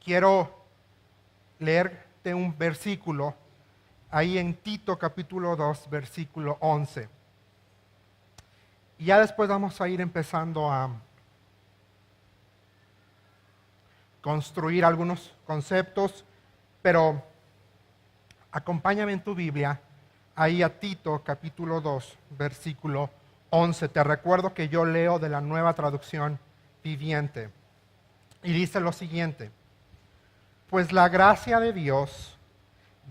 quiero leerte un versículo ahí en Tito capítulo 2, versículo 11. Y ya después vamos a ir empezando a construir algunos conceptos, pero acompáñame en tu Biblia, ahí a Tito capítulo 2, versículo 11. Te recuerdo que yo leo de la Nueva Traducción Viviente. Y dice lo siguiente: pues la gracia de Dios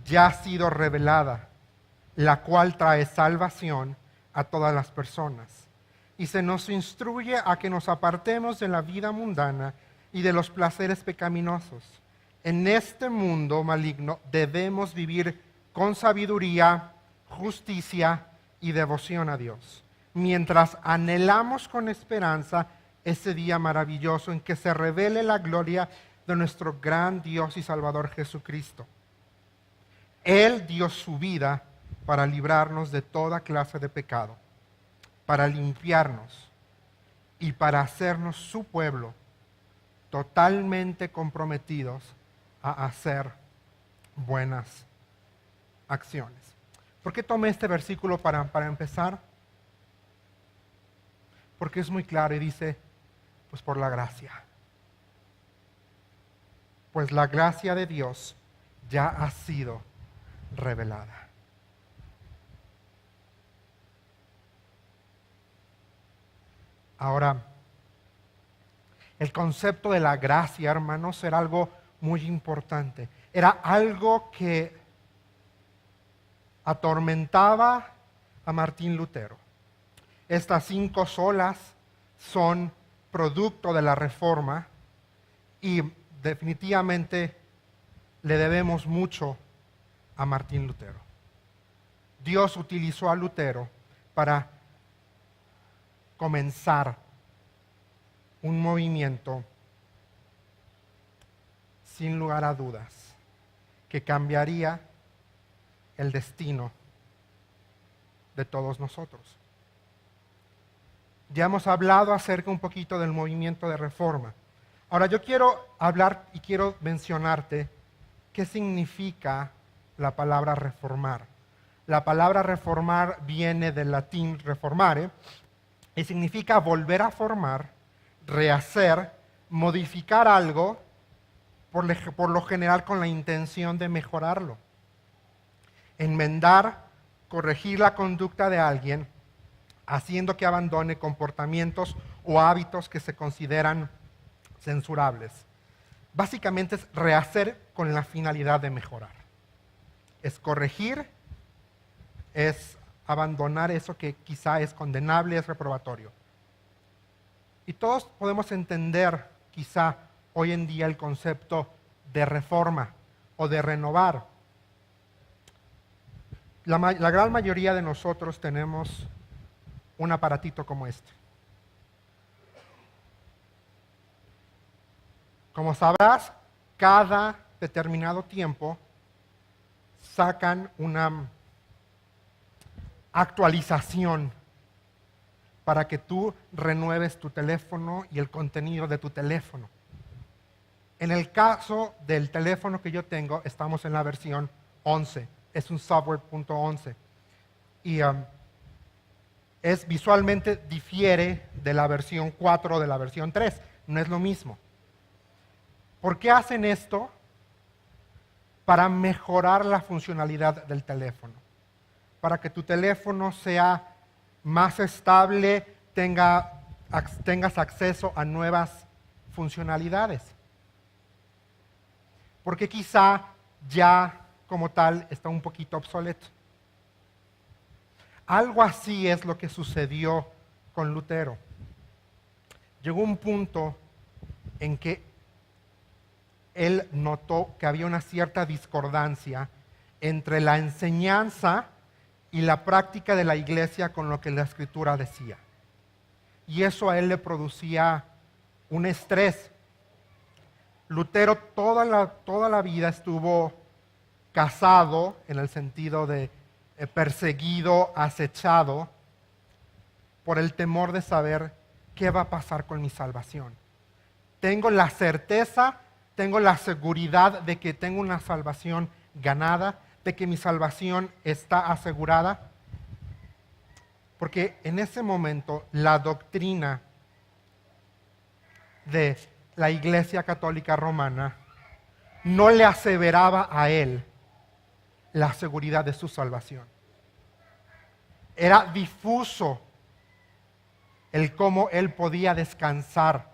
ya ha sido revelada, la cual trae salvación a todas las personas. Y se nos instruye a que nos apartemos de la vida mundana y de los placeres pecaminosos. En este mundo maligno debemos vivir con sabiduría, justicia y devoción a Dios, mientras anhelamos con esperanza ese día maravilloso en que se revele la gloria de nuestro gran Dios y Salvador Jesucristo. Él dio su vida para librarnos de toda clase de pecado, para limpiarnos y para hacernos su pueblo, totalmente comprometidos a hacer buenas acciones. ¿Por qué tomé este versículo para empezar? Porque es muy claro y dice, pues por la gracia. Pues la gracia de Dios ya ha sido revelada. Ahora, el concepto de la gracia, hermanos, era algo muy importante. Era algo que atormentaba a Martín Lutero. Estas 5 solas son producto de la Reforma y definitivamente le debemos mucho a Martín Lutero. Dios utilizó a Lutero para comenzar un movimiento, sin lugar a dudas, que cambiaría el destino de todos nosotros. Ya hemos hablado acerca un poquito del movimiento de Reforma. Ahora yo quiero hablar y quiero mencionarte qué significa la palabra reformar. La palabra reformar viene del latín reformare y significa volver a formar, rehacer, modificar algo, por lo general con la intención de mejorarlo. Enmendar, corregir la conducta de alguien, haciendo que abandone comportamientos o hábitos que se consideran censurables. Básicamente es rehacer con la finalidad de mejorar. Es corregir, es abandonar eso que quizá es condenable, es reprobatorio. Y todos podemos entender quizá hoy en día el concepto de reforma o de renovar. La gran mayoría de nosotros tenemos un aparatito como este. Como sabrás, cada determinado tiempo sacan una actualización para que tú renueves tu teléfono y el contenido de tu teléfono. En el caso del teléfono que yo tengo, estamos en la versión 11. Es un software.11. Y es visualmente difiere de la versión 4 o de la versión 3. No es lo mismo. ¿Por qué hacen esto? Para mejorar la funcionalidad del teléfono. Para que tu teléfono sea más estable, tengas acceso a nuevas funcionalidades. Porque quizá ya como tal está un poquito obsoleto. Algo así es lo que sucedió con Lutero. Llegó un punto en que él notó que había una cierta discordancia entre la enseñanza y la práctica de la iglesia con lo que la Escritura decía. Y eso a él le producía un estrés. Lutero toda la vida estuvo casado, en el sentido de perseguido, acechado, por el temor de saber qué va a pasar con mi salvación. Tengo la certeza tengo la seguridad de que tengo una salvación ganada, de que mi salvación está asegurada. Porque en ese momento la doctrina de la Iglesia Católica Romana no le aseveraba a él la seguridad de su salvación. Era difuso el cómo él podía descansar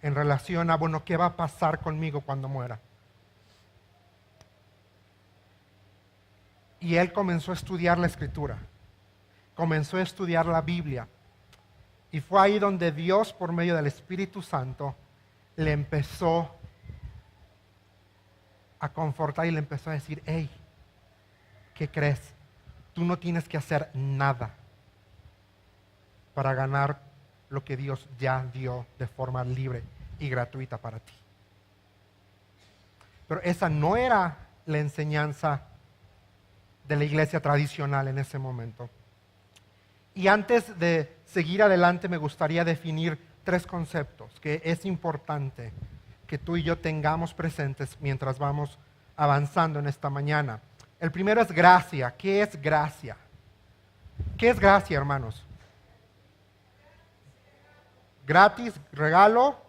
en relación a, bueno, ¿qué va a pasar conmigo cuando muera? Y él comenzó a estudiar la Escritura, comenzó a estudiar la Biblia. Y fue ahí donde Dios, por medio del Espíritu Santo, le empezó a confortar y le empezó a decir, hey, ¿qué crees? Tú no tienes que hacer nada para ganar lo que Dios ya dio de forma libre y gratuita para ti. Pero esa no era la enseñanza de la iglesia tradicional en ese momento. Y antes de seguir adelante me gustaría definir 3 conceptos que es importante que tú y yo tengamos presentes mientras vamos avanzando en esta mañana. El primero es gracia. ¿Qué es gracia? ¿Qué es gracia, hermanos? Gratis, regalo.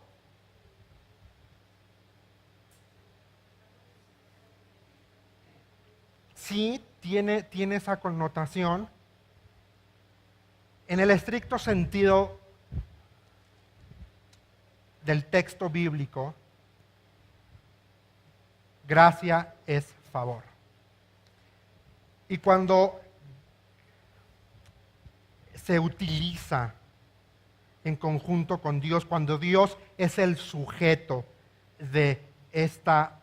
Sí, tiene esa connotación. En el estricto sentido del texto bíblico, gracia es favor. Y cuando se utiliza en conjunto con Dios, cuando Dios es el sujeto de esta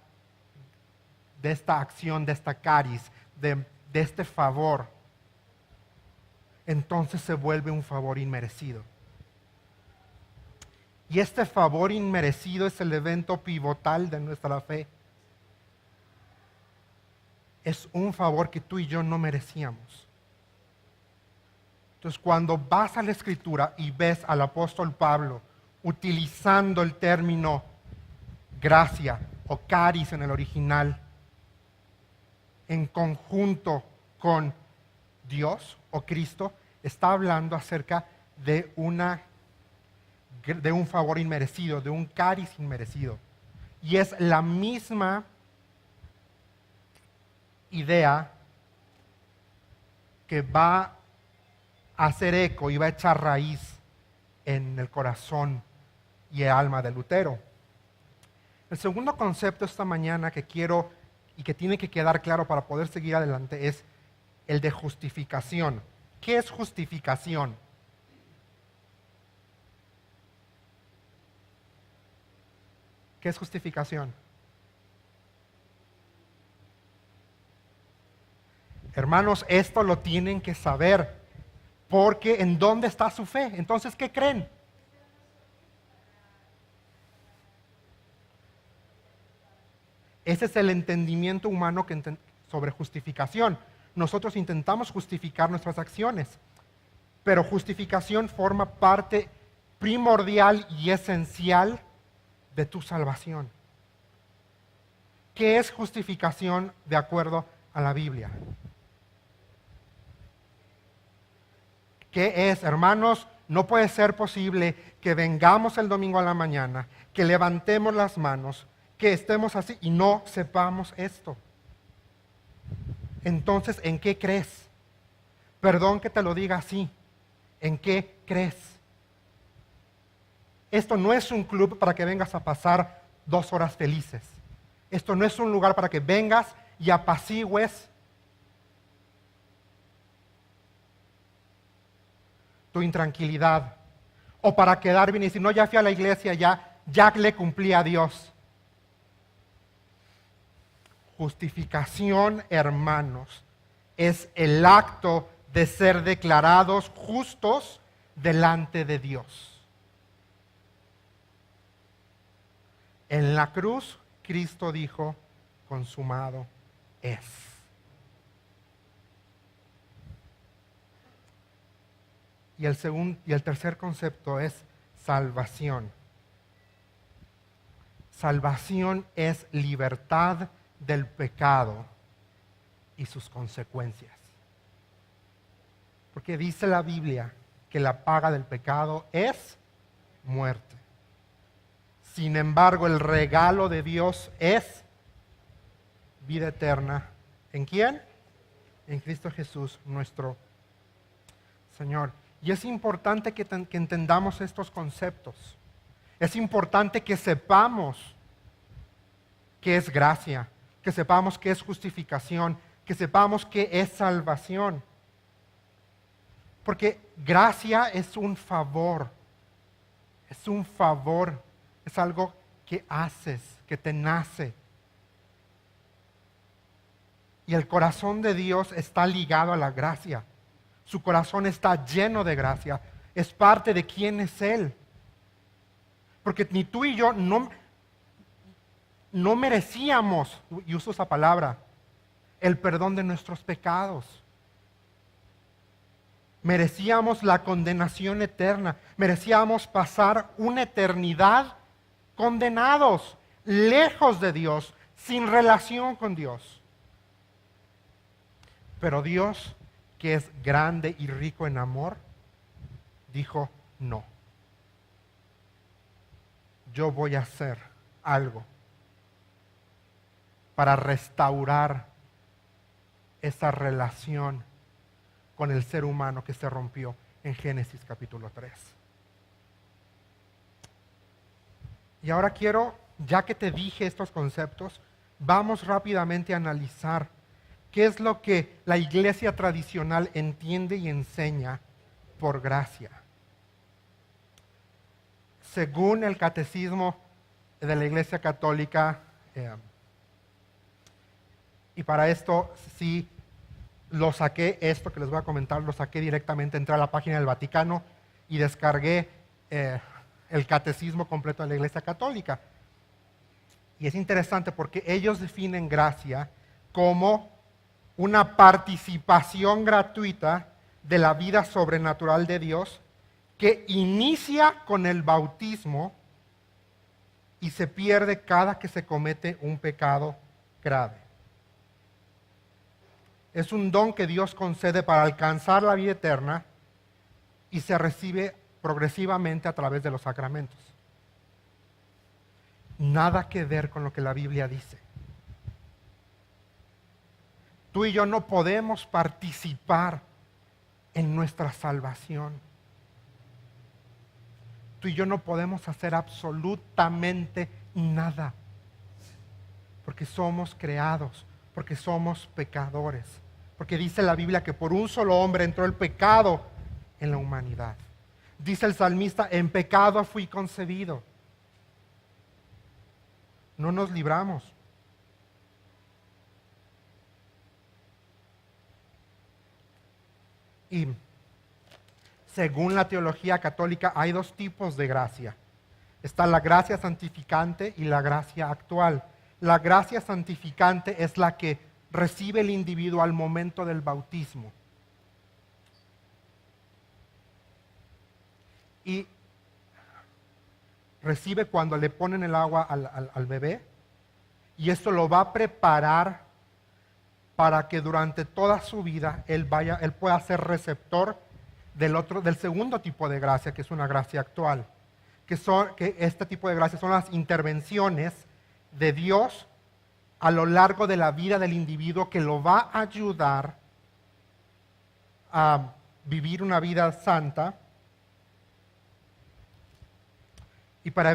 acción, de esta caris, de este favor, entonces se vuelve un favor inmerecido. Y este favor inmerecido es el evento pivotal de nuestra fe. Es un favor que tú y yo no merecíamos. Entonces, cuando vas a la Escritura y ves al apóstol Pablo utilizando el término gracia o caris en el original, en conjunto con Dios o Cristo, está hablando acerca de un favor inmerecido, de un caris inmerecido. Y es la misma idea que va a hacer eco y va a echar raíz en el corazón y el alma de Lutero. El segundo concepto esta mañana que quiero y que tiene que quedar claro para poder seguir adelante es el de justificación. ¿Qué es justificación? ¿Qué es justificación? Hermanos, esto lo tienen que saber, porque ¿en dónde está su fe? Entonces, ¿qué creen? Ese es el entendimiento humano sobre justificación. Nosotros intentamos justificar nuestras acciones, pero justificación forma parte primordial y esencial de tu salvación. ¿Qué es justificación de acuerdo a la Biblia? ¿Qué es, hermanos? No puede ser posible que vengamos el domingo a la mañana, que levantemos las manos, que estemos así y no sepamos esto. Entonces, ¿en qué crees? Perdón que te lo diga así. ¿En qué crees? Esto no es un club para que vengas a pasar 2 horas felices. Esto no es un lugar para que vengas y apacigües tu intranquilidad, o para quedar bien y decir, no, ya fui a la iglesia, ya le cumplí a Dios. Justificación, hermanos, es el acto de ser declarados justos delante de Dios. En la cruz, Cristo dijo, consumado es. Y el tercer concepto es salvación. Salvación es libertad del pecado y sus consecuencias. Porque dice la Biblia que la paga del pecado es muerte. Sin embargo, el regalo de Dios es vida eterna. ¿En quién? En Cristo Jesús, nuestro Señor. Y es importante que entendamos estos conceptos. Es importante que sepamos qué es gracia, que sepamos qué es justificación, que sepamos qué es salvación. Porque gracia es un favor, es algo que haces, que te nace. Y el corazón de Dios está ligado a la gracia. Su corazón está lleno de gracia, es parte de quién es Él. Porque ni tú y yo no merecíamos, y uso esa palabra, el perdón de nuestros pecados. Merecíamos la condenación eterna, merecíamos pasar una eternidad condenados, lejos de Dios, sin relación con Dios. Pero Dios, que es grande y rico en amor, dijo no. Yo voy a hacer algo para restaurar esa relación con el ser humano que se rompió en Génesis capítulo 3. Y ahora quiero, ya que te dije estos conceptos, vamos rápidamente a analizar qué es lo que la iglesia tradicional entiende y enseña por gracia. Según el catecismo de la Iglesia Católica, y para esto sí lo saqué, esto que les voy a comentar, lo saqué directamente, entré a la página del Vaticano y descargué el catecismo completo de la Iglesia Católica. Y es interesante porque ellos definen gracia como una participación gratuita de la vida sobrenatural de Dios que inicia con el bautismo y se pierde cada que se comete un pecado grave. Es un don que Dios concede para alcanzar la vida eterna y se recibe progresivamente a través de los sacramentos. Nada que ver con lo que la Biblia dice. Tú y yo no podemos participar en nuestra salvación. Tú y yo no podemos hacer absolutamente nada, porque somos creados, porque somos pecadores, porque dice la Biblia que por un solo hombre entró el pecado en la humanidad. Dice el salmista, en pecado fui concebido. No nos libramos. Y según la teología católica hay dos tipos de gracia. Está la gracia santificante y la gracia actual. La gracia santificante es la que recibe el individuo al momento del bautismo. Y recibe cuando le ponen el agua al bebé, y esto lo va a preparar para que durante toda su vida él pueda ser receptor del segundo tipo de gracia, que es una gracia actual. Que este tipo de gracias son las intervenciones de Dios a lo largo de la vida del individuo que lo va a ayudar a vivir una vida santa y para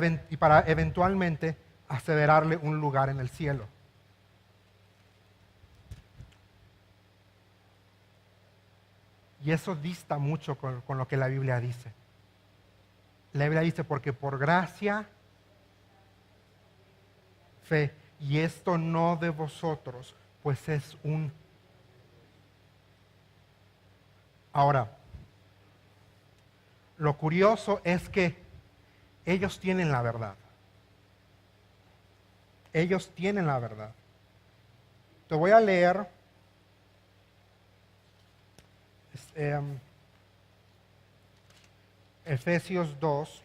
eventualmente asegurarle un lugar en el cielo. Y eso dista mucho con lo que la Biblia dice. La Biblia dice, porque por gracia, fe, y esto no de vosotros, pues es un... Ahora, lo curioso es que ellos tienen la verdad. Ellos tienen la verdad. Te voy a leer Efesios 2,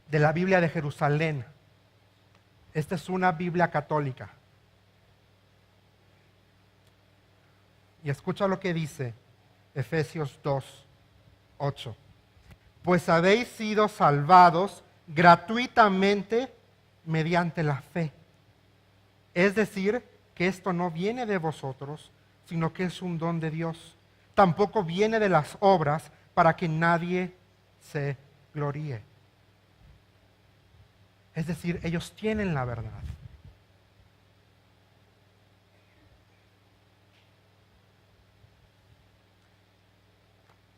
de la Biblia de Jerusalén. Esta es una Biblia católica. Y escucha lo que dice Efesios 2:8. Pues habéis sido salvados gratuitamente mediante la fe. Es decir, que esto no viene de vosotros, sino que es un don de Dios. Tampoco viene de las obras para que nadie se gloríe. Es decir, ellos tienen la verdad.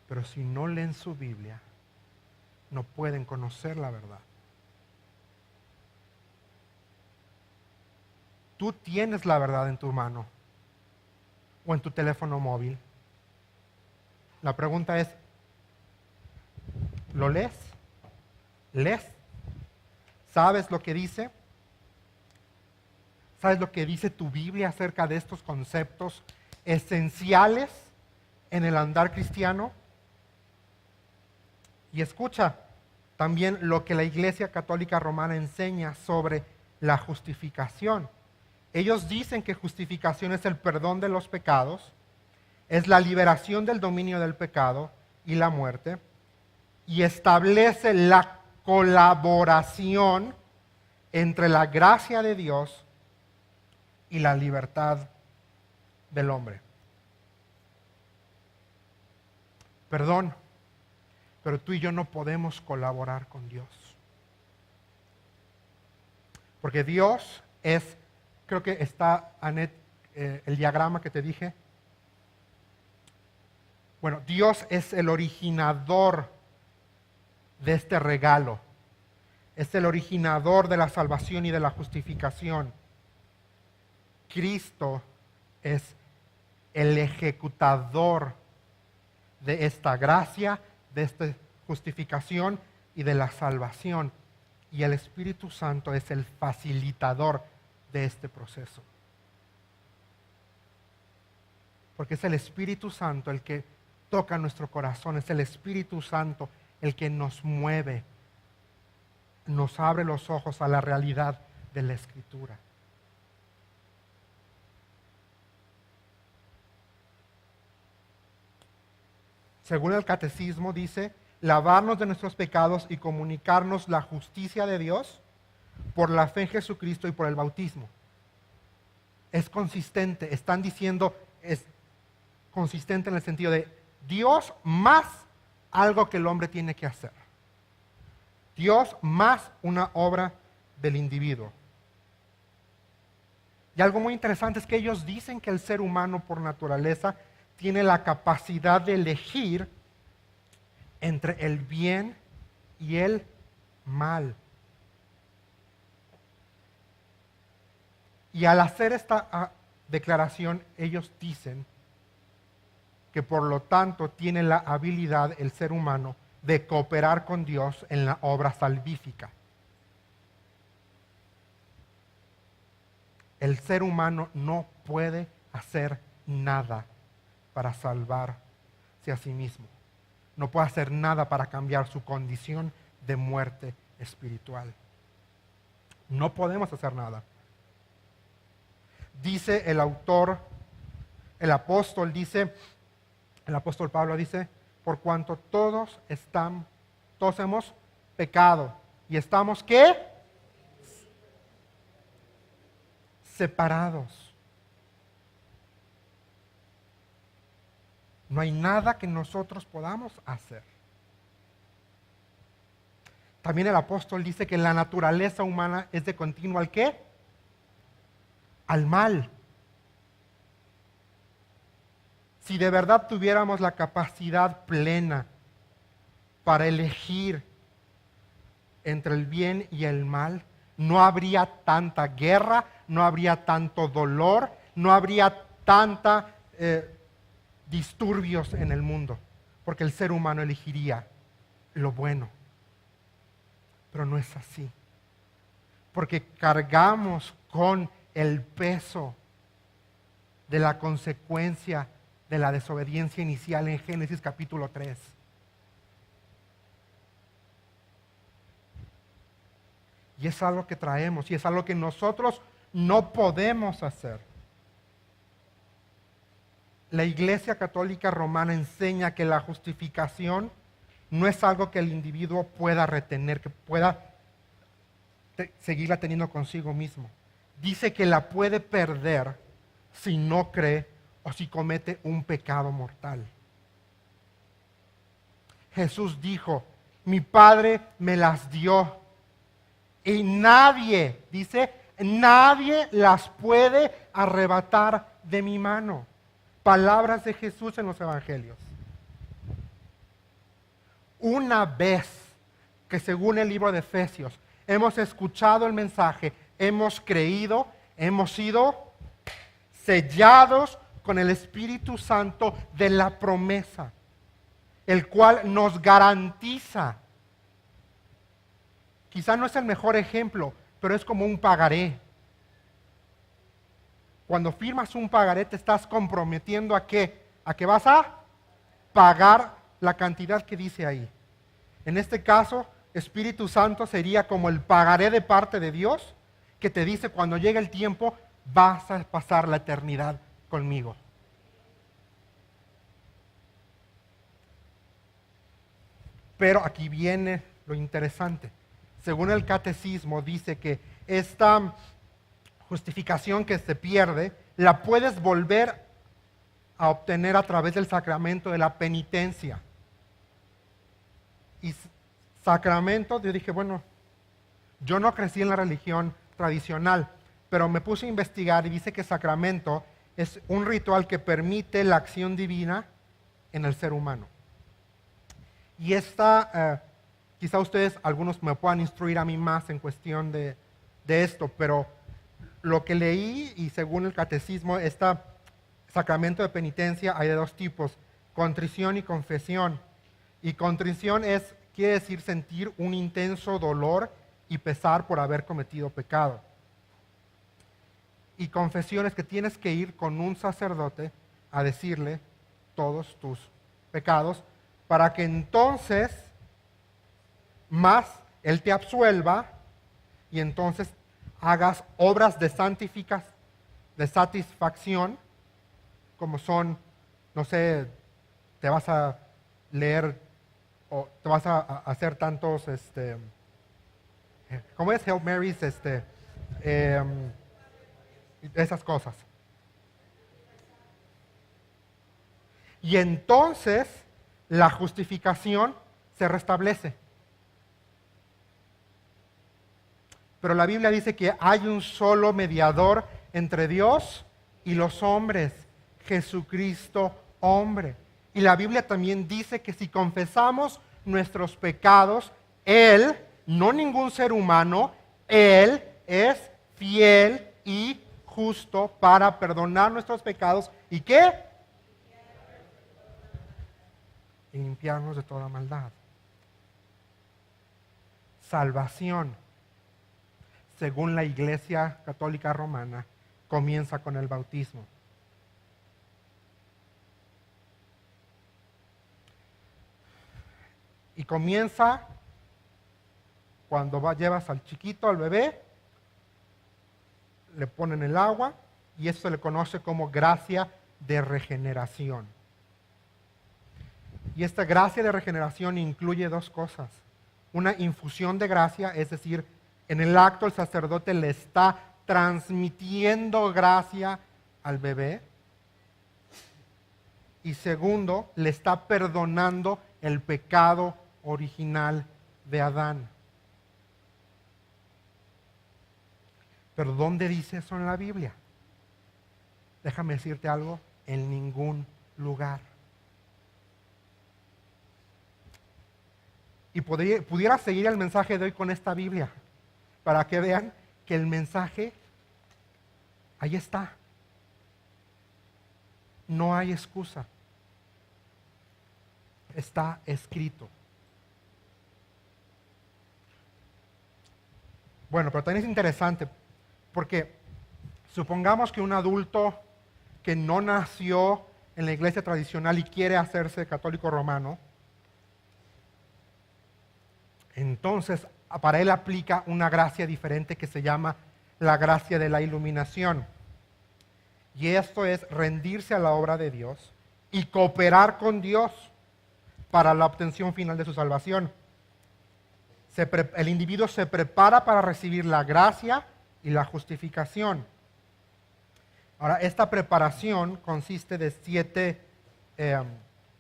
Pero si no leen su Biblia, no pueden conocer la verdad. Tú tienes la verdad en tu mano o en tu teléfono móvil. La pregunta es, ¿lo lees? ¿Lees? ¿Sabes lo que dice? ¿Sabes lo que dice tu Biblia acerca de estos conceptos esenciales en el andar cristiano? Y escucha también lo que la Iglesia Católica Romana enseña sobre la justificación. Ellos dicen que justificación es el perdón de los pecados, es la liberación del dominio del pecado y la muerte, y establece la colaboración entre la gracia de Dios y la libertad del hombre. Perdón, pero tú y yo no podemos colaborar con Dios. Porque Dios es, creo que está, Anet, el diagrama que te dije. Bueno, Dios es el originador de este regalo. Es el originador de la salvación y de la justificación. Cristo es el ejecutador de esta gracia, de esta justificación y de la salvación. Y el Espíritu Santo es el facilitador de este proceso. Porque es el Espíritu Santo el que toca nuestro corazón, es el Espíritu Santo el que nos mueve, nos abre los ojos a la realidad de la Escritura. Según el catecismo dice, lavarnos de nuestros pecados y comunicarnos la justicia de Dios por la fe en Jesucristo y por el bautismo. Es consistente, están diciendo, es consistente en el sentido de Dios más algo que el hombre tiene que hacer. Dios más una obra del individuo. Y algo muy interesante es que ellos dicen que el ser humano por naturaleza tiene la capacidad de elegir entre el bien y el mal. Y al hacer esta declaración, ellos dicen que por lo tanto tiene la habilidad el ser humano de cooperar con Dios en la obra salvífica. El ser humano no puede hacer nada para salvarse a sí mismo. No puede hacer nada para cambiar su condición de muerte espiritual. No podemos hacer nada. Dice el autor, el apóstol Pablo dice, por cuanto todos hemos pecado y estamos, ¿qué? Separados. No hay nada que nosotros podamos hacer. También el apóstol dice que la naturaleza humana es de continuo ¿al qué? Al mal. Si de verdad tuviéramos la capacidad plena para elegir entre el bien y el mal, no habría tanta guerra, no habría tanto dolor, no habría tanta disturbios en el mundo, porque el ser humano elegiría lo bueno. Pero no es así, porque cargamos con el peso de la consecuencia de la desobediencia inicial en Génesis capítulo 3. Y es algo que traemos y es algo que nosotros no podemos hacer. La Iglesia Católica Romana enseña que la justificación no es algo que el individuo pueda retener, que pueda seguirla teniendo consigo mismo. Dice que la puede perder si no cree o si comete un pecado mortal. Jesús dijo, mi Padre me las dio y nadie, dice, nadie las puede arrebatar de mi mano. Palabras de Jesús en los evangelios. Una vez que, según el libro de Efesios, hemos escuchado el mensaje, hemos creído, hemos sido sellados con el Espíritu Santo de la promesa, el cual nos garantiza. Quizá no es el mejor ejemplo, pero es como un pagaré. Cuando firmas un pagaré te estás comprometiendo ¿a qué? A que vas a pagar la cantidad que dice ahí. En este caso, Espíritu Santo sería como el pagaré de parte de Dios que te dice cuando llegue el tiempo vas a pasar la eternidad conmigo. Pero aquí viene lo interesante. Según el catecismo dice que esta justificación que se pierde la puedes volver a obtener a través del sacramento de la penitencia. Y sacramento, yo dije, bueno, yo no crecí en la religión tradicional, pero me puse a investigar y dice que sacramento es un ritual que permite la acción divina en el ser humano. Y quizá ustedes, algunos me puedan instruir a mí más en cuestión de esto, pero lo que leí y según el catecismo, este sacramento de penitencia hay de dos tipos, contrición y confesión. Y contrición quiere decir sentir un intenso dolor y pesar por haber cometido pecado. Y confesión es que tienes que ir con un sacerdote a decirle todos tus pecados para que entonces más Él te absuelva y entonces hagas obras de satisfacción, como son, no sé, te vas a leer o te vas a hacer tantos, ¿cómo es? Hail Marys, esas cosas. Y entonces la justificación se restablece. Pero la Biblia dice que hay un solo mediador entre Dios y los hombres, Jesucristo hombre. Y la Biblia también dice que si confesamos nuestros pecados, Él, no ningún ser humano, Él es fiel y justo para perdonar nuestros pecados. ¿Y qué? Y limpiarnos de toda maldad. Salvación, según la Iglesia Católica Romana, comienza con el bautismo. Y comienza cuando llevas al chiquito, al bebé, le ponen el agua y eso se le conoce como gracia de regeneración. Y esta gracia de regeneración incluye dos cosas. Una infusión de gracia, es decir, en el acto el sacerdote le está transmitiendo gracia al bebé. Y segundo, le está perdonando el pecado original de Adán. Pero ¿dónde dice eso en la Biblia? Déjame decirte algo, en ningún lugar. Y pudiera seguir el mensaje de hoy con esta Biblia, para que vean que el mensaje ahí está. No hay excusa. Está escrito. Bueno, pero también es interesante porque supongamos que un adulto que no nació en la iglesia tradicional y quiere hacerse católico romano, entonces para él aplica una gracia diferente que se llama la gracia de la iluminación. Y esto es rendirse a la obra de Dios y cooperar con Dios para la obtención final de su salvación. El individuo se prepara para recibir la gracia y la justificación. Ahora, esta preparación consiste de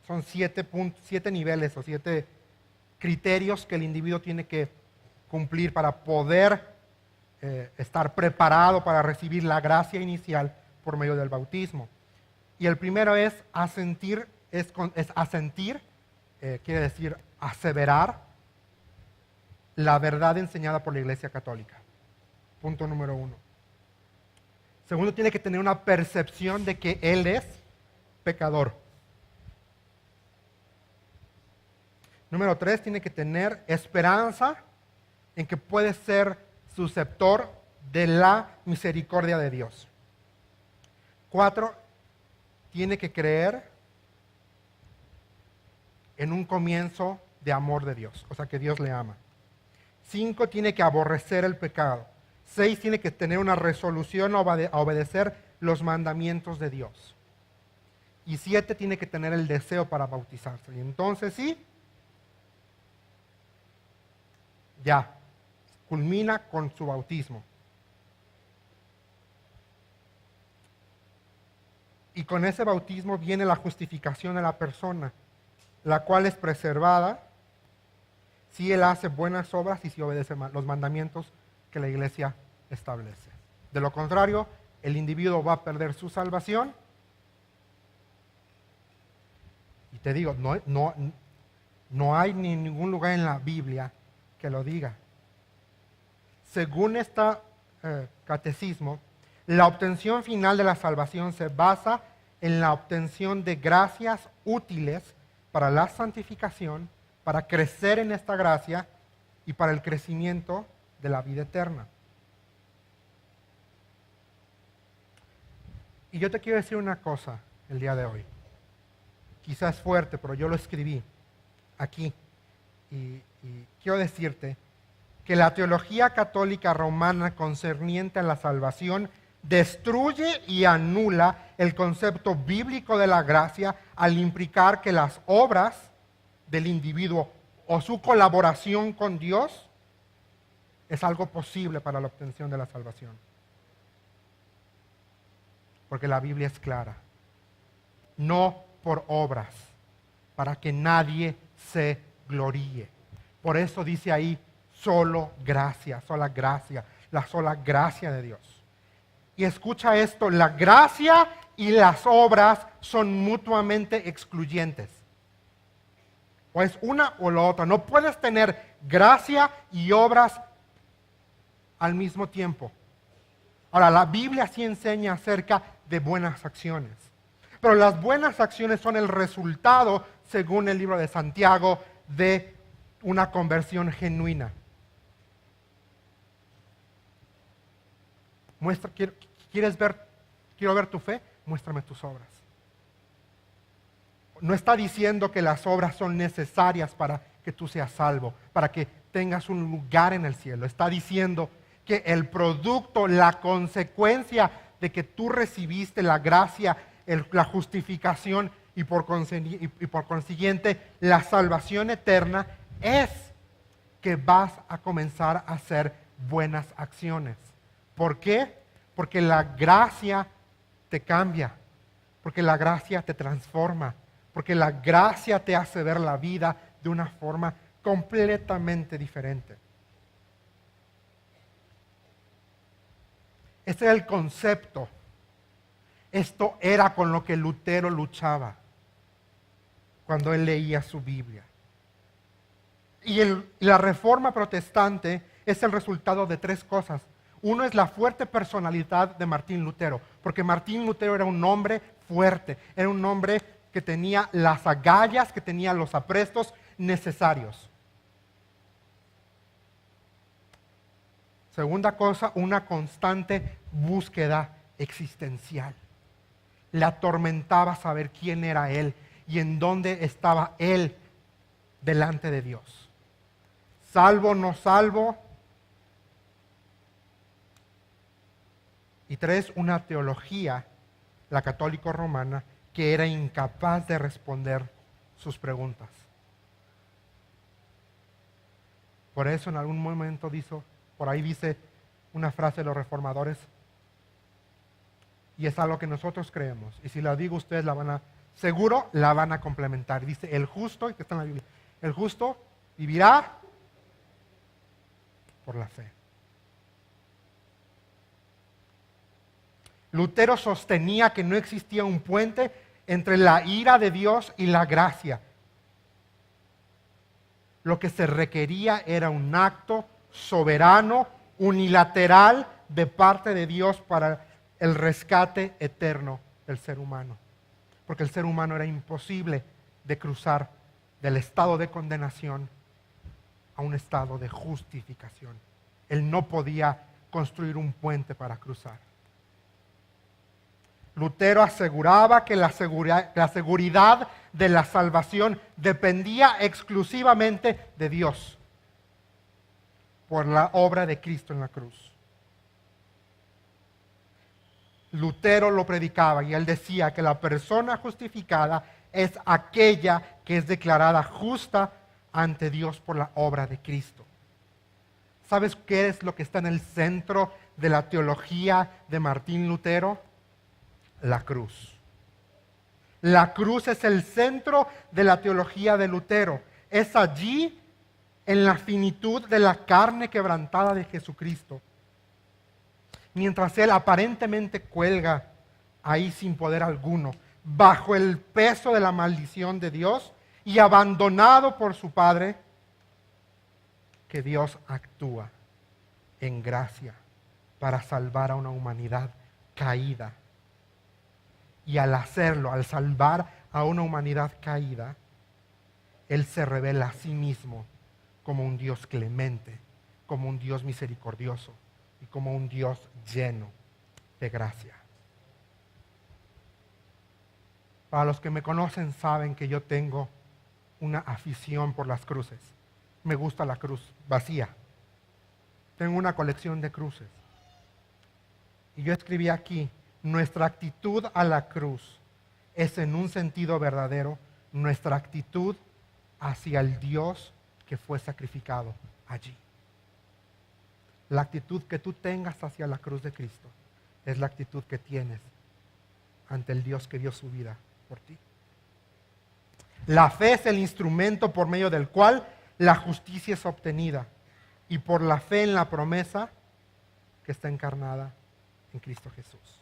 son 7 niveles o 7 criterios que el individuo tiene que cumplir para poder estar preparado para recibir la gracia inicial por medio del bautismo. Y el primero es asentir, quiere decir aseverar la verdad enseñada por la Iglesia Católica. Punto número 1. Segundo, tiene que tener una percepción de que él es pecador. Número 3, tiene que tener esperanza en que puede ser susceptor de la misericordia de Dios. 4, tiene que creer en un comienzo de amor de Dios, o sea que Dios le ama. 5, tiene que aborrecer el pecado. 6, tiene que tener una resolución a obedecer los mandamientos de Dios. Y 7, tiene que tener el deseo para bautizarse. Y entonces sí, ya, culmina con su bautismo. Y con ese bautismo viene la justificación de la persona, la cual es preservada si él hace buenas obras y si obedece los mandamientos que la Iglesia establece. De lo contrario, el individuo va a perder su salvación. Y te digo, no hay ni ningún lugar en la Biblia que lo diga. Según este catecismo, la obtención final de la salvación se basa en la obtención de gracias útiles para la santificación, para crecer en esta gracia y para el crecimiento de la vida eterna. Y yo te quiero decir una cosa el día de hoy. Quizás es fuerte, pero yo lo escribí aquí. Y quiero decirte que la teología católica romana concerniente a la salvación destruye y anula el concepto bíblico de la gracia al implicar que las obras del individuo o su colaboración con Dios es algo posible para la obtención de la salvación. Porque la Biblia es clara. No por obras, para que nadie se gloríe. Por eso dice ahí, solo gracia, la sola gracia de Dios. Y escucha esto, la gracia y las obras son mutuamente excluyentes. O es una o la otra. No puedes tener gracia y obras al mismo tiempo. Ahora, la Biblia sí enseña acerca de buenas acciones. Pero las buenas acciones son el resultado, según el libro de Santiago, de una conversión genuina. Quiero ver tu fe, muéstrame tus obras. No está diciendo que las obras son necesarias para que tú seas salvo, para que tengas un lugar en el cielo. Está diciendo que el producto, la consecuencia de que tú recibiste la gracia, la justificación y por consiguiente la salvación eterna es que vas a comenzar a hacer buenas acciones. ¿Por qué? Porque la gracia te cambia, porque la gracia te transforma, porque la gracia te hace ver la vida de una forma completamente diferente. Este era el concepto. Esto era con lo que Lutero luchaba cuando él leía su Biblia. Y la reforma protestante es el resultado de 3 cosas. Uno es la fuerte personalidad de Martín Lutero, porque Martín Lutero era un hombre fuerte, era un hombre que tenía las agallas, que tenía los aprestos necesarios. Segunda cosa, una constante búsqueda existencial. Le atormentaba saber quién era él y en dónde estaba él delante de Dios. salvo, no salvo. Y 3, una teología, la católico-romana, que era incapaz de responder sus preguntas. Por eso en algún momento por ahí dice una frase de los reformadores, y es algo que nosotros creemos, y si la digo ustedes seguro la van a complementar. Dice, el justo, que está en la Biblia, el justo vivirá por la fe. Lutero sostenía que no existía un puente entre la ira de Dios y la gracia. Lo que se requería era un acto soberano, unilateral de parte de Dios para el rescate eterno del ser humano. Porque el ser humano era imposible de cruzar del estado de condenación a un estado de justificación. Él no podía construir un puente para cruzar. Lutero aseguraba que la seguridad de la salvación dependía exclusivamente de Dios por la obra de Cristo en la cruz. Lutero lo predicaba y él decía que la persona justificada es aquella que es declarada justa ante Dios por la obra de Cristo. ¿Sabes qué es lo que está en el centro de la teología de Martín Lutero? La cruz. La cruz es el centro de la teología de Lutero. Es allí, en la finitud de la carne quebrantada de Jesucristo. Mientras Él aparentemente cuelga ahí sin poder alguno, bajo el peso de la maldición de Dios y abandonado por su Padre, que Dios actúa en gracia para salvar a una humanidad caída. Y al hacerlo, al salvar a una humanidad caída, Él se revela a sí mismo como un Dios clemente, como un Dios misericordioso y como un Dios lleno de gracia. Para los que me conocen saben que yo tengo una afición por las cruces. Me gusta la cruz vacía. Tengo una colección de cruces. Y yo escribí aquí, nuestra actitud a la cruz es en un sentido verdadero nuestra actitud hacia el Dios que fue sacrificado allí. La actitud que tú tengas hacia la cruz de Cristo es la actitud que tienes ante el Dios que dio su vida por ti. La fe es el instrumento por medio del cual la justicia es obtenida y por la fe en la promesa que está encarnada en Cristo Jesús.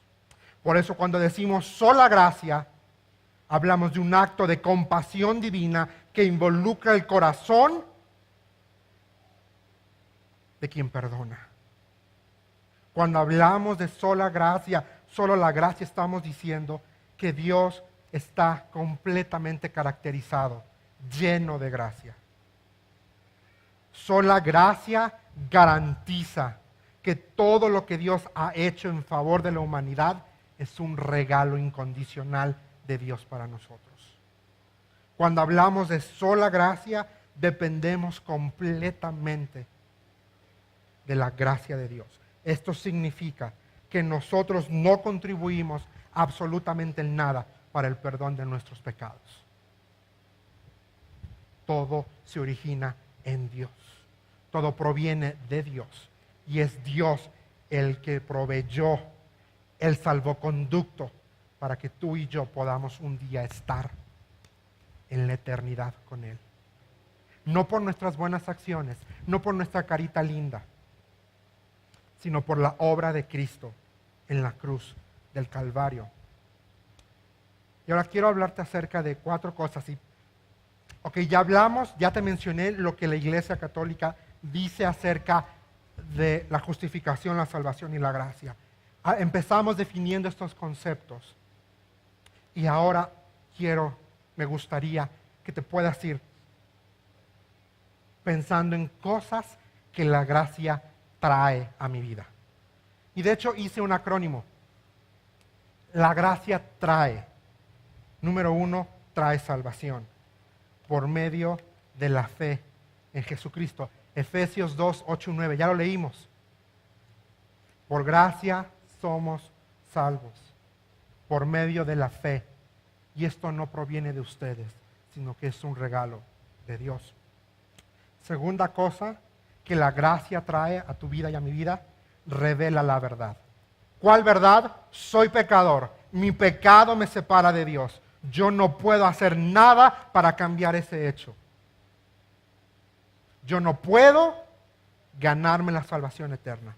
Por eso cuando decimos sola gracia, hablamos de un acto de compasión divina que involucra el corazón de quien perdona. Cuando hablamos de sola gracia, solo la gracia, estamos diciendo que Dios está completamente caracterizado, lleno de gracia. Sola gracia garantiza que todo lo que Dios ha hecho en favor de la humanidad es un regalo incondicional de Dios para nosotros. Cuando hablamos de sola gracia, dependemos completamente de la gracia de Dios. Esto significa que nosotros no contribuimos absolutamente en nada para el perdón de nuestros pecados. Todo se origina en Dios. Todo proviene de Dios. Y es Dios el que proveyó el salvoconducto para que tú y yo podamos un día estar en la eternidad con Él. No por nuestras buenas acciones, no por nuestra carita linda, sino por la obra de Cristo en la cruz del Calvario. Y ahora quiero hablarte acerca de 4 cosas. Ya te mencioné lo que la Iglesia Católica dice acerca de la justificación, la salvación y la gracia. Empezamos definiendo estos conceptos. Y ahora me gustaría que te puedas ir pensando en cosas que la gracia trae a mi vida. Y de hecho hice un acrónimo. La gracia trae. Número 1, trae salvación por medio de la fe en Jesucristo. Efesios 2, 8 y 9, ya lo leímos. Por gracia somos salvos, por medio de la fe. Y esto no proviene de ustedes, sino que es un regalo de Dios. Segunda cosa que la gracia trae a tu vida y a mi vida, revela la verdad. ¿Cuál verdad? Soy pecador. Mi pecado me separa de Dios. Yo no puedo hacer nada para cambiar ese hecho. Yo no puedo ganarme la salvación eterna.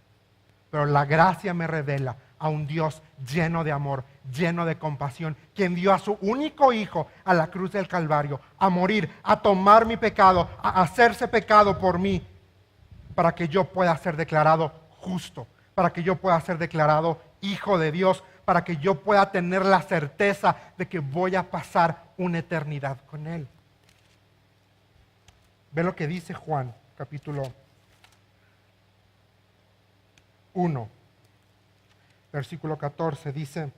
Pero la gracia me revela a un Dios lleno de amor, lleno de compasión, quien dio a su único hijo a la cruz del Calvario, a morir, a tomar mi pecado, a hacerse pecado por mí, para que yo pueda ser declarado justo, para que yo pueda ser declarado hijo de Dios, para que yo pueda tener la certeza de que voy a pasar una eternidad con Él. Ve lo que dice Juan, capítulo 1, versículo 14, dice: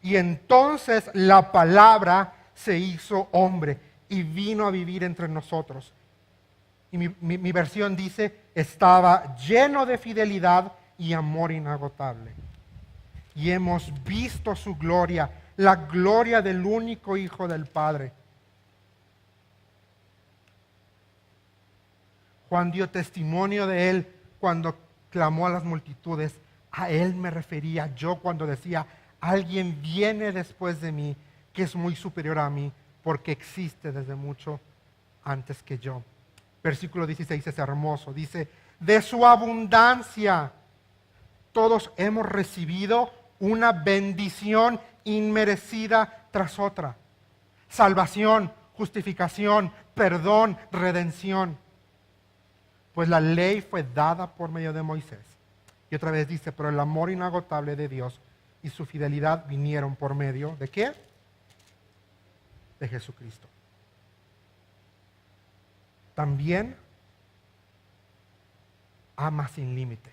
y entonces la palabra se hizo hombre y vino a vivir entre nosotros. Y mi versión dice, estaba lleno de fidelidad y amor inagotable. Y hemos visto su gloria, la gloria del único Hijo del Padre. Juan dio testimonio de él cuando clamó a las multitudes. A él me refería yo cuando decía, alguien viene después de mí que es muy superior a mí porque existe desde mucho antes que yo. Versículo 16 es hermoso. Dice, de su abundancia todos hemos recibido una bendición inmerecida tras otra. Salvación, justificación, perdón, redención. Pues la ley fue dada por medio de Moisés. Y otra vez dice, pero el amor inagotable de Dios y su fidelidad vinieron por medio ¿de qué? De Jesucristo. También ama sin límite.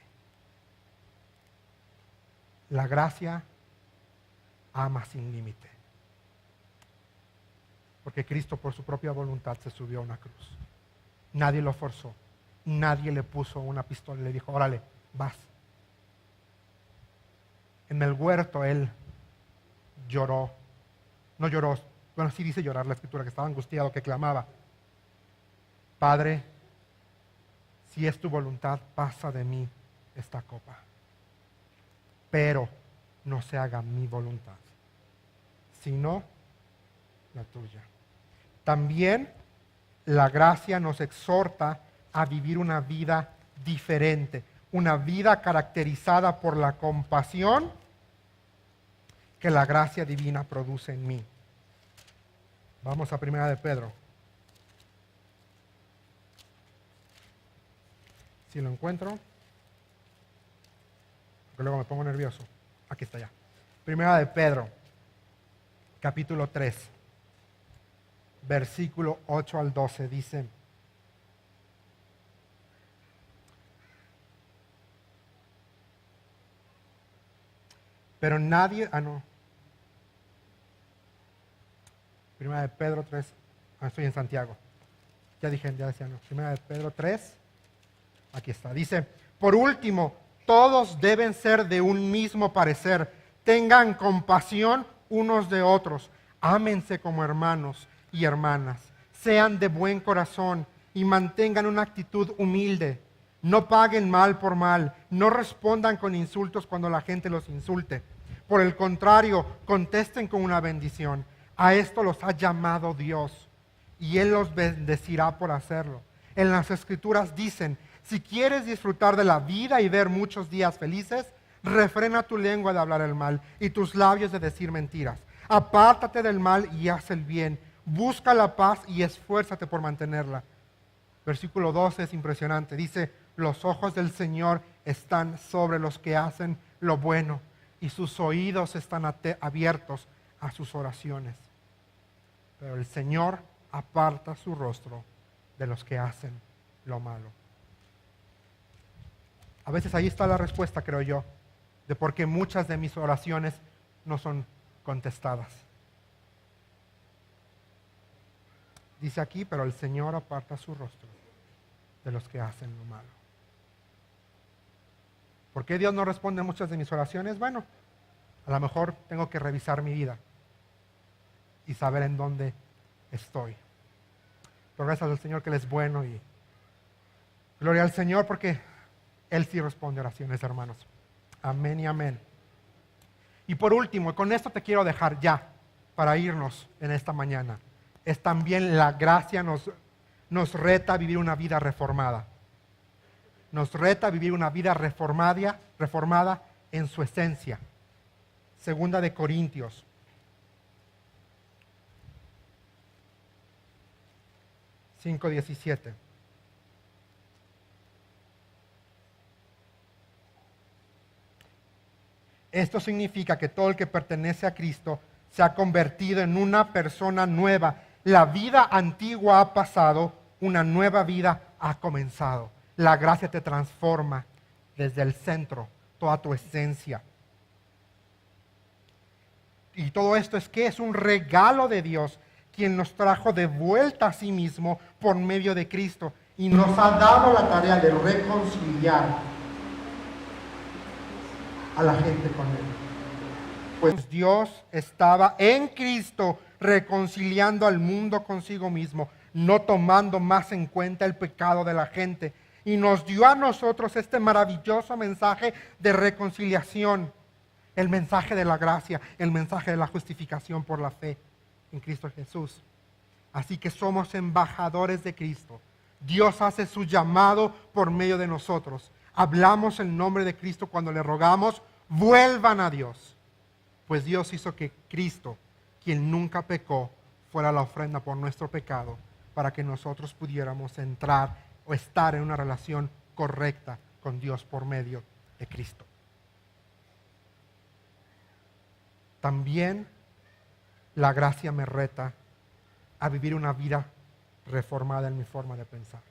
La gracia ama sin límite. Porque Cristo por su propia voluntad se subió a una cruz. Nadie lo forzó. Nadie le puso una pistola y le dijo, órale, vas. En el huerto él lloró. No lloró, bueno, sí dice llorar la escritura, que estaba angustiado, que clamaba. Padre, si es tu voluntad, pasa de mí esta copa. Pero no se haga mi voluntad, sino la tuya. También la gracia nos exhorta a vivir una vida diferente, una vida caracterizada por la compasión que la gracia divina produce en mí. Vamos a 1 de Pedro. Si lo encuentro, porque luego me pongo nervioso. Aquí está ya. 1 de Pedro, capítulo 3, versículo 8 al 12, dice: pero nadie, Primera de Pedro 3, estoy en Santiago. Ya decía, no. Primera de Pedro 3, aquí está. Dice, por último, todos deben ser de un mismo parecer. Tengan compasión unos de otros. Ámense como hermanos y hermanas. Sean de buen corazón y mantengan una actitud humilde. No paguen mal por mal. No respondan con insultos cuando la gente los insulte. Por el contrario, contesten con una bendición. A esto los ha llamado Dios y Él los bendecirá por hacerlo. En las Escrituras dicen, si quieres disfrutar de la vida y ver muchos días felices, refrena tu lengua de hablar el mal y tus labios de decir mentiras. Apártate del mal y haz el bien. Busca la paz y esfuérzate por mantenerla. Versículo 12 es impresionante. Dice, los ojos del Señor están sobre los que hacen lo bueno y sus oídos están abiertos a sus oraciones. Pero el Señor aparta su rostro de los que hacen lo malo. A veces ahí está la respuesta, creo yo, de por qué muchas de mis oraciones no son contestadas. Dice aquí, pero el Señor aparta su rostro de los que hacen lo malo. ¿Por qué Dios no responde a muchas de mis oraciones? Bueno, a lo mejor tengo que revisar mi vida y saber en dónde estoy. Pero gracias al Señor que Él es bueno y gloria al Señor porque Él sí responde oraciones, hermanos. Amén y amén. Y por último, con esto te quiero dejar ya para irnos en esta mañana. Es también la gracia nos reta a vivir una vida reformada. Nos reta a vivir una vida reformada en su esencia. Segunda de Corintios. (5:17). Esto significa que todo el que pertenece a Cristo se ha convertido en una persona nueva. La vida antigua ha pasado, una nueva vida ha comenzado. La gracia te transforma desde el centro, toda tu esencia. Y todo esto es que es un regalo de Dios, quien nos trajo de vuelta a sí mismo por medio de Cristo y nos ha dado la tarea de reconciliar a la gente con Él. Pues Dios estaba en Cristo reconciliando al mundo consigo mismo, no tomando más en cuenta el pecado de la gente, y nos dio a nosotros este maravilloso mensaje de reconciliación, el mensaje de la gracia, el mensaje de la justificación por la fe en Cristo Jesús. Así que somos embajadores de Cristo. Dios hace su llamado por medio de nosotros. Hablamos el nombre de Cristo cuando le rogamos, vuelvan a Dios. Pues Dios hizo que Cristo, quien nunca pecó, fuera la ofrenda por nuestro pecado, para que nosotros pudiéramos entrar o estar en una relación correcta con Dios por medio de Cristo. También la gracia me reta a vivir una vida reformada en mi forma de pensar.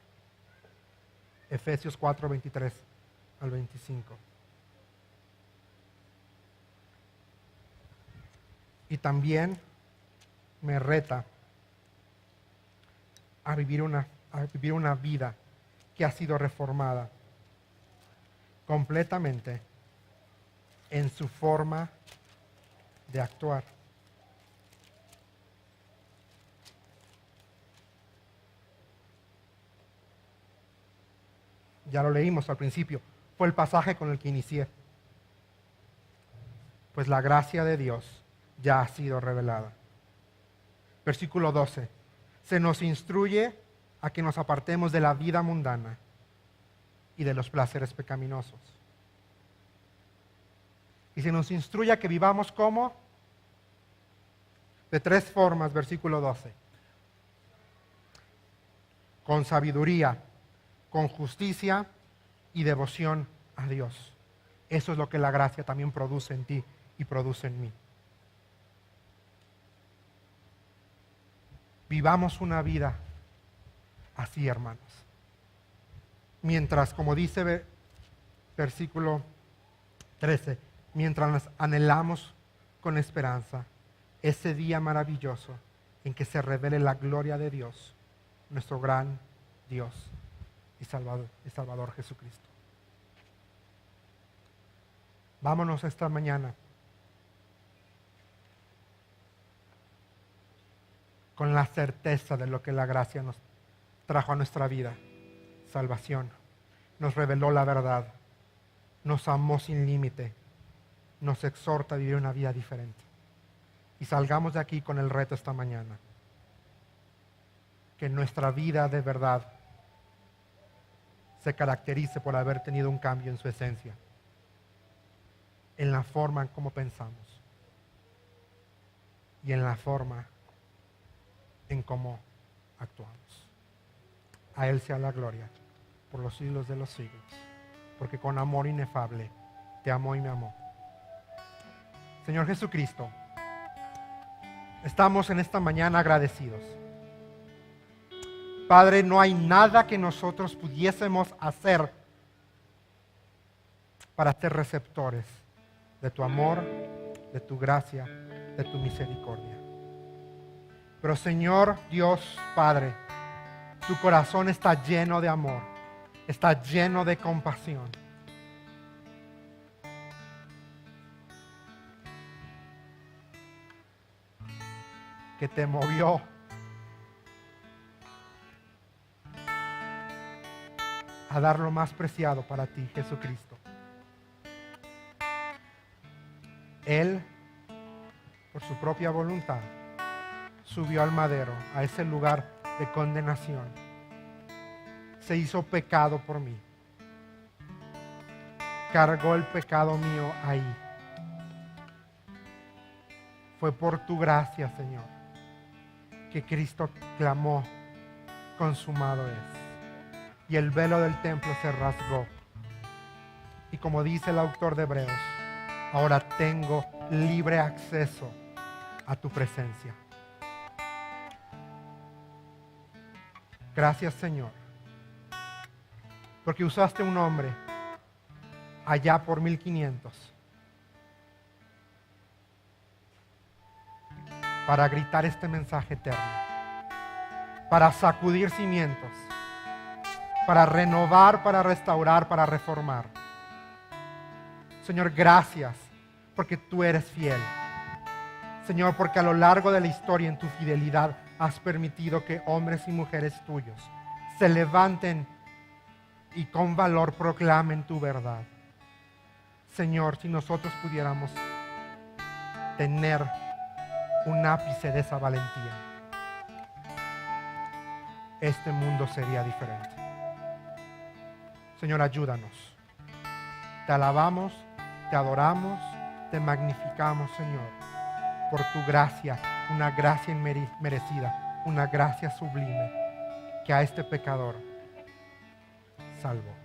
Efesios 4:23 al 25. Y también me reta a vivir una vida que ha sido reformada completamente en su forma de actuar. Ya lo leímos al principio, fue el pasaje con el que inicié. Pues la gracia de Dios ya ha sido revelada. Versículo 12. Se nos instruye a que nos apartemos de la vida mundana y de los placeres pecaminosos. Y se nos instruye a que vivamos como de tres formas, versículo 12. Con sabiduría, con justicia y devoción a Dios. Eso es lo que la gracia también produce en ti y produce en mí. Vivamos una vida así, hermanos. Mientras, como dice versículo 13, mientras anhelamos con esperanza ese día maravilloso en que se revele la gloria de Dios, nuestro gran Dios y Salvador Jesucristo. Vámonos esta mañana con la certeza de lo que la gracia nos trajo a nuestra vida. Salvación. Nos reveló la verdad. Nos amó sin límite. Nos exhorta a vivir una vida diferente. Y salgamos de aquí con el reto esta mañana. Que nuestra vida de verdad se caracterice por haber tenido un cambio en su esencia. En la forma en cómo pensamos. Y en la forma en cómo actuamos. A Él sea la gloria por los siglos de los siglos, porque con amor inefable te amó y me amó. Señor Jesucristo, estamos en esta mañana agradecidos. Padre, no hay nada que nosotros pudiésemos hacer para ser receptores de tu amor, de tu gracia, de tu misericordia. Pero Señor Dios Padre, tu corazón está lleno de amor está lleno de compasión. Que te movió a dar lo más preciado para ti, Jesucristo. Él, por su propia voluntad, subió al madero, a ese lugar de condenación. Se hizo pecado por mí. Cargó el pecado mío ahí. Fue por tu gracia, Señor, que Cristo clamó, consumado es. Y el velo del templo se rasgó. Y como dice el autor de Hebreos, ahora tengo libre acceso a tu presencia. Gracias, Señor, porque usaste un hombre allá por 1500 para gritar este mensaje eterno, para sacudir cimientos, para renovar, para restaurar, para reformar. Señor, gracias porque tú eres fiel. Señor, porque a lo largo de la historia en tu fidelidad has permitido que hombres y mujeres tuyos se levanten y con valor proclamen tu verdad. Señor, si nosotros pudiéramos tener un ápice de esa valentía, este mundo sería diferente. Señor, ayúdanos. Te alabamos, te adoramos, te magnificamos, Señor, por tu gracia, una gracia inmerecida, una gracia sublime que a este pecador salvó.